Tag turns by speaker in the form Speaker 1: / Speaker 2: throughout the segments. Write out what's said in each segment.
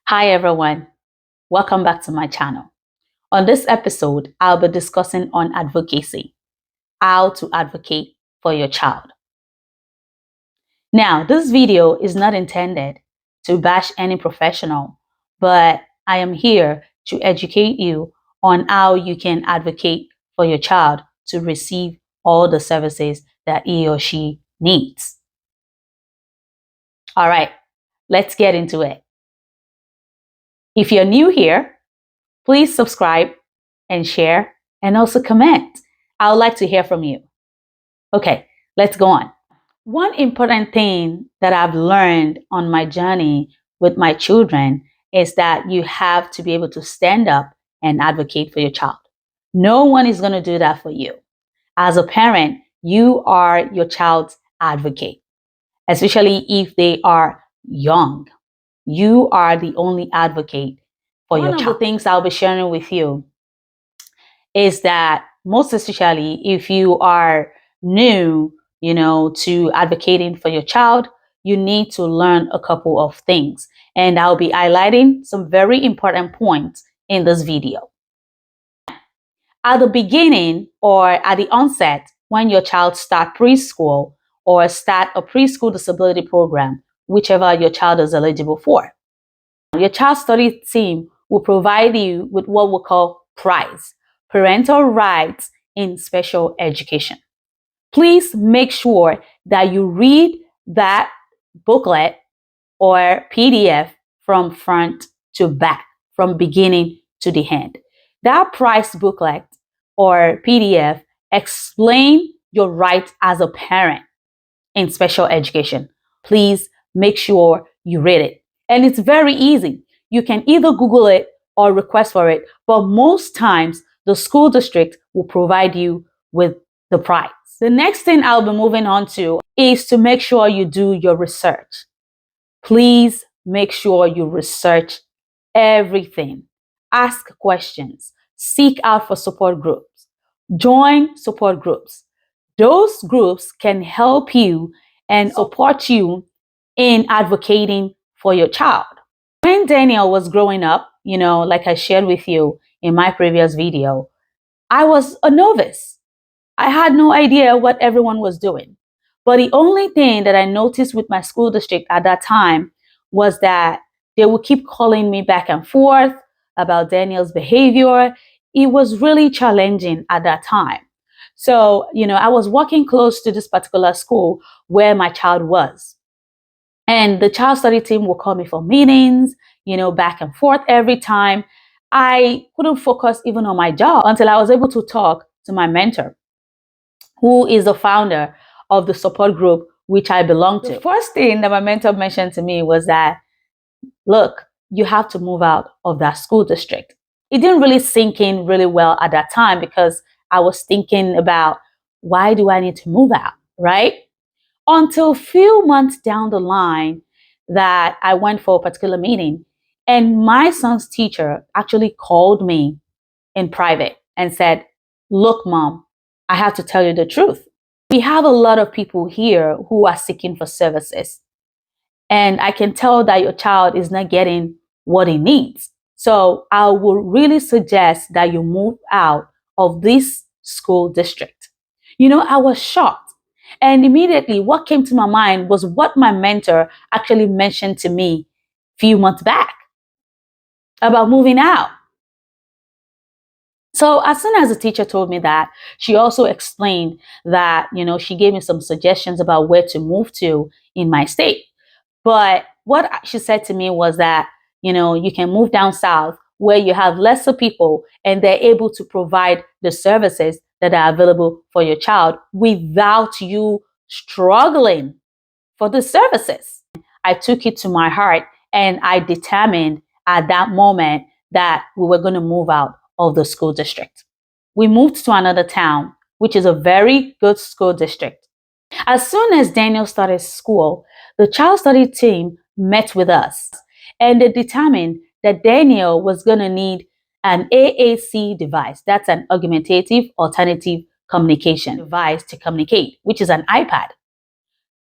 Speaker 1: Hi everyone, welcome back to my channel. On this episode, I'll be discussing on advocacy, how to advocate for your child. Now, this video is not intended to bash any professional, but I am here to educate you on how you can advocate for your child to receive all the services that he or she needs. All right, let's get into it. If you're new here, please subscribe and share and also comment. I would like to hear from you. Okay, let's go on. One important thing that I've learned on my journey with my children is that you have to be able to stand up and advocate for your child. No one is going to do that for you. As a parent, you are your child's advocate, especially if they are young. You are the only advocate for your child. One of the things I'll be sharing with you is that most especially if you are new, to advocating for your child, you need to learn a couple of things. And I'll be highlighting some very important points in this video. At the beginning or at the onset, when your child starts preschool or start a preschool disability program, whichever your child is eligible for, your child study team will provide you with what we call PRIZE, Parental Rights in Special Education. Please make sure that you read that booklet or PDF from front to back, from beginning to the end. That PRIZE booklet or PDF explain your rights as a parent in special education. Please make sure you read it. And it's very easy. You can either Google it or request for it, but most times the school district will provide you with the PRIZE. The next thing I'll be moving on to is to make sure you do your research. Please make sure you research everything. Ask questions. Seek out for support groups. Join support groups. Those groups can help you and support you in advocating for your child. When Daniel was growing up, like I shared with you in my previous video, I was a novice. I had no idea what everyone was doing. But the only thing that I noticed with my school district at that time was that they would keep calling me back and forth about Daniel's behavior. It was really challenging at that time. So, I was working close to this particular school where my child was. And the child study team will call me for meetings, back and forth every time. I couldn't focus even on my job until I was able to talk to my mentor, who is the founder of the support group which I belong to. The first thing that my mentor mentioned to me was that, look, you have to move out of that school district. It didn't really sink in really well at that time because I was thinking about, why do I need to move out, right? Until a few months down the line that I went for a particular meeting, and my son's teacher actually called me in private and said, look, Mom, I have to tell you the truth. We have a lot of people here who are seeking for services. And I can tell that your child is not getting what he needs. So I would really suggest that you move out of this school district. I was shocked. And immediately what came to my mind was what my mentor actually mentioned to me a few months back about moving out. So as soon as the teacher told me that, she also explained that, she gave me some suggestions about where to move to in my state. But what she said to me was that, you can move down south where you have lesser people and they're able to provide the services that are available for your child without you struggling for the services. I took it to my heart and I determined at that moment that we were going to move out of the school district. We moved to another town, which is a very good school district. As soon as Daniel started school, the child study team met with us and they determined that Daniel was going to need an AAC device. That's an augmentative alternative communication device to communicate, which is an iPad.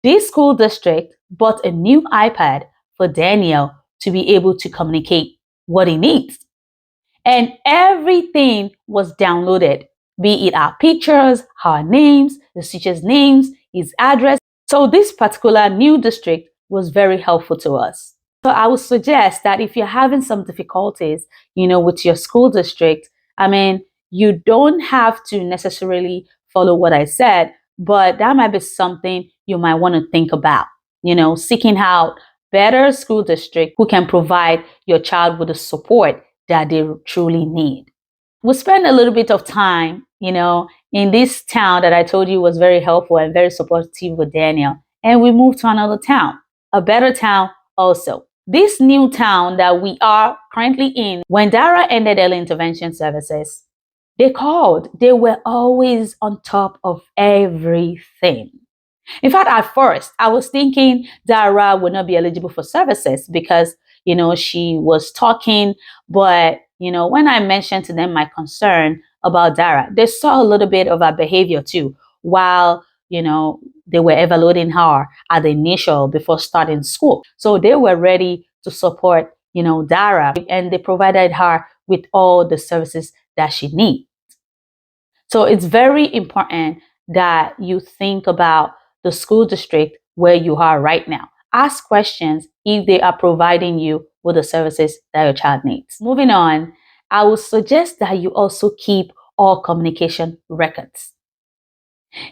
Speaker 1: This school district bought a new iPad for Daniel to be able to communicate what he needs. And everything was downloaded, be it our pictures, our names, the teacher's names, his address. So this particular new district was very helpful to us. So I would suggest that if you're having some difficulties, with your school district, you don't have to necessarily follow what I said, but that might be something you might want to think about, seeking out better school district who can provide your child with the support that they truly need. We spent a little bit of time, in this town that I told you was very helpful and very supportive with Daniel. And we moved to another town, a better town also. This new town that we are currently in, when Dara ended early intervention services, they called. They were always on top of everything. In fact, at first, I was thinking Dara would not be eligible for services because, she was talking. But, when I mentioned to them my concern about Dara, they saw a little bit of her behavior too, while, they were evaluating her at the initial before starting school. So they were ready to support, Dara, and they provided her with all the services that she needs. So it's very important that you think about the school district where you are right now. Ask questions if they are providing you with the services that your child needs. Moving on, I would suggest that you also keep all communication records.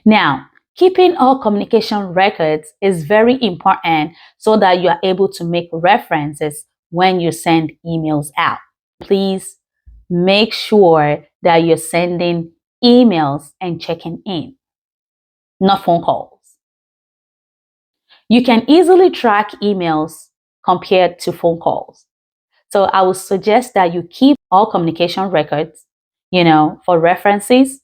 Speaker 1: Now, keeping all communication records is very important so that you are able to make references when you send emails out. Please make sure that you're sending emails and checking in, not phone calls. You can easily track emails compared to phone calls. So I would suggest that you keep all communication records, for references,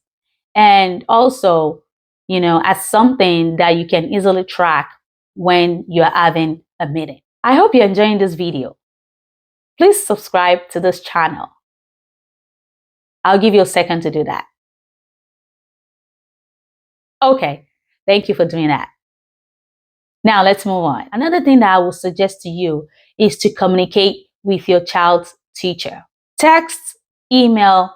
Speaker 1: and also, as something that you can easily track when you're having a meeting. I hope you're enjoying this video. Please subscribe to this channel. I'll give you a second to do that. Okay, thank you for doing that. Now let's move on. Another thing that I will suggest to you is to communicate with your child's teacher. Text, email,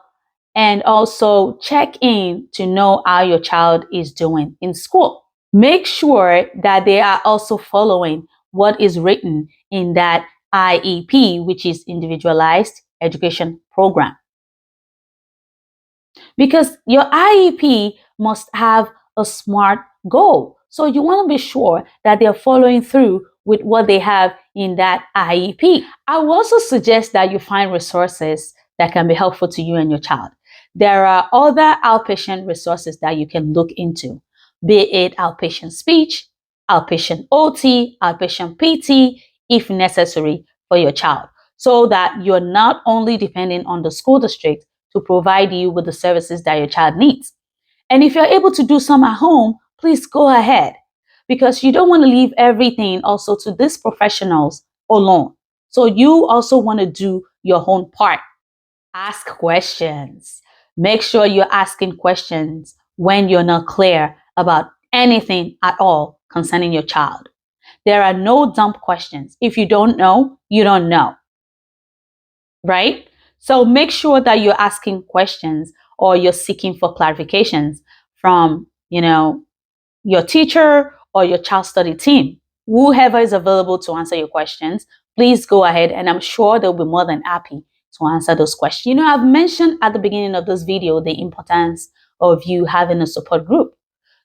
Speaker 1: and also check in to know how your child is doing in school. Make sure that they are also following what is written in that IEP, which is Individualized Education Program. Because your IEP must have a SMART goal. So you want to be sure that they're following through with what they have in that IEP. I will also suggest that you find resources that can be helpful to you and your child. There are other outpatient resources that you can look into, be it outpatient speech, outpatient OT, outpatient PT, if necessary for your child, so that you're not only depending on the school district to provide you with the services that your child needs. And if you're able to do some at home, please go ahead, because you don't want to leave everything also to these professionals alone. So you also want to do your own part. Ask questions. Make sure you're asking questions when you're not clear about anything at all concerning your child. There are no dumb questions. If you don't know, you don't know. Right? So make sure that you're asking questions or you're seeking for clarifications from, your teacher or your child study team. Whoever is available to answer your questions, please go ahead, and I'm sure they'll be more than happy to answer those questions. I've mentioned at the beginning of this video the importance of you having a support group.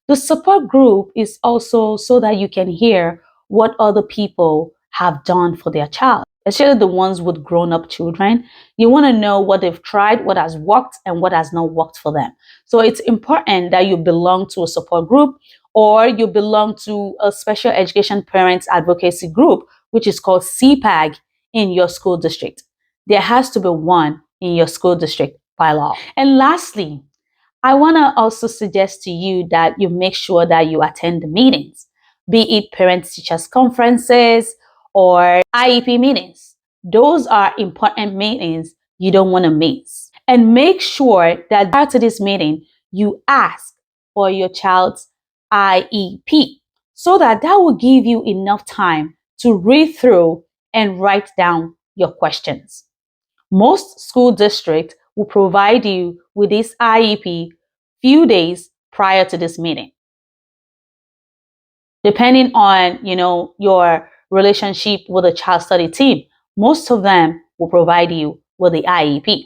Speaker 1: The support group is also so that you can hear what other people have done for their child, especially the ones with grown-up children. You want to know what they've tried, what has worked, and what has not worked for them. So it's important that you belong to a support group, or you belong to a special education parents advocacy group, which is called CPAG in your school district. There has to be one in your school district by law. And lastly, I want to also suggest to you that you make sure that you attend the meetings, be it parent-teachers conferences or IEP meetings. Those are important meetings you don't want to miss. And make sure that prior to this meeting, you ask for your child's IEP, so that will give you enough time to read through and write down your questions. Most school districts will provide you with this IEP few days prior to this meeting. Depending on, your relationship with the child study team, most of them will provide you with the IEP.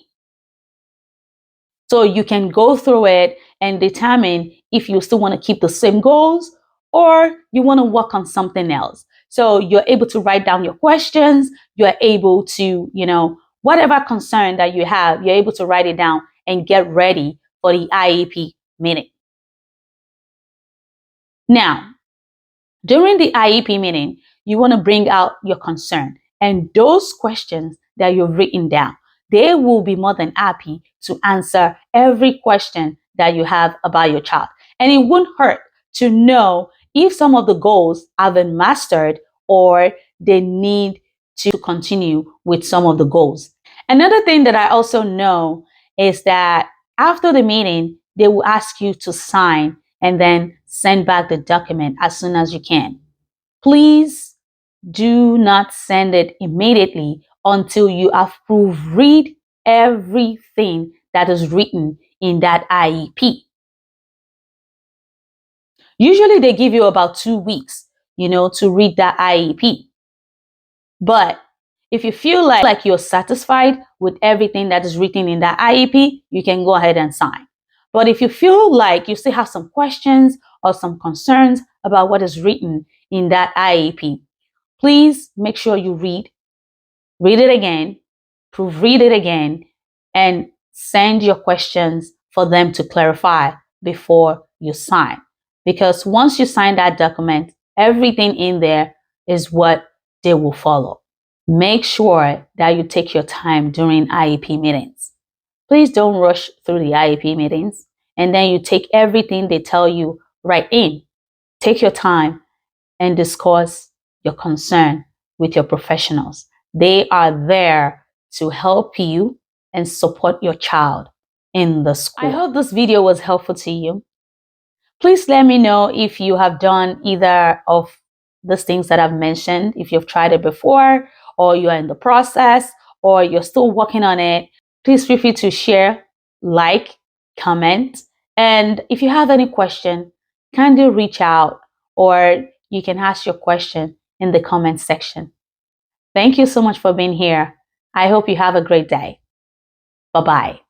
Speaker 1: So you can go through it and determine if you still want to keep the same goals or you want to work on something else. So you're able to write down your questions. You're able to, whatever concern that you have, you're able to write it down and get ready for the IEP meeting. Now, during the IEP meeting, you want to bring out your concern, and those questions that you've written down, they will be more than happy to answer every question that you have about your child. And it won't hurt to know if some of the goals have been mastered or they need to continue with some of the goals. Another thing that I also know is that after the meeting, they will ask you to sign and then send back the document as soon as you can. Please do not send it immediately until you have proofread everything that is written in that IEP. Usually they give you about 2 weeks, to read that IEP. But if you feel like you're satisfied with everything that is written in that IEP, you can go ahead and sign. But if you feel like you still have some questions or some concerns about what is written in that IEP, please make sure you read it again, proofread it again, and send your questions for them to clarify before you sign. Because once you sign that document, everything in there is what they will follow. Make sure that you take your time during IEP meetings. Please don't rush through the IEP meetings and then you take everything they tell you right in. Take your time and discuss your concern with your professionals. They are there to help you and support your child in the school. I hope this video was helpful to you. Please let me know if you have done either of these things that I've mentioned, if you've tried it before, or you're in the process, or you're still working on it. Please feel free to share, like, comment, and if you have any question, kindly reach out, or you can ask your question in the comment section. Thank you so much for being here. I hope you have a great day. Bye-bye.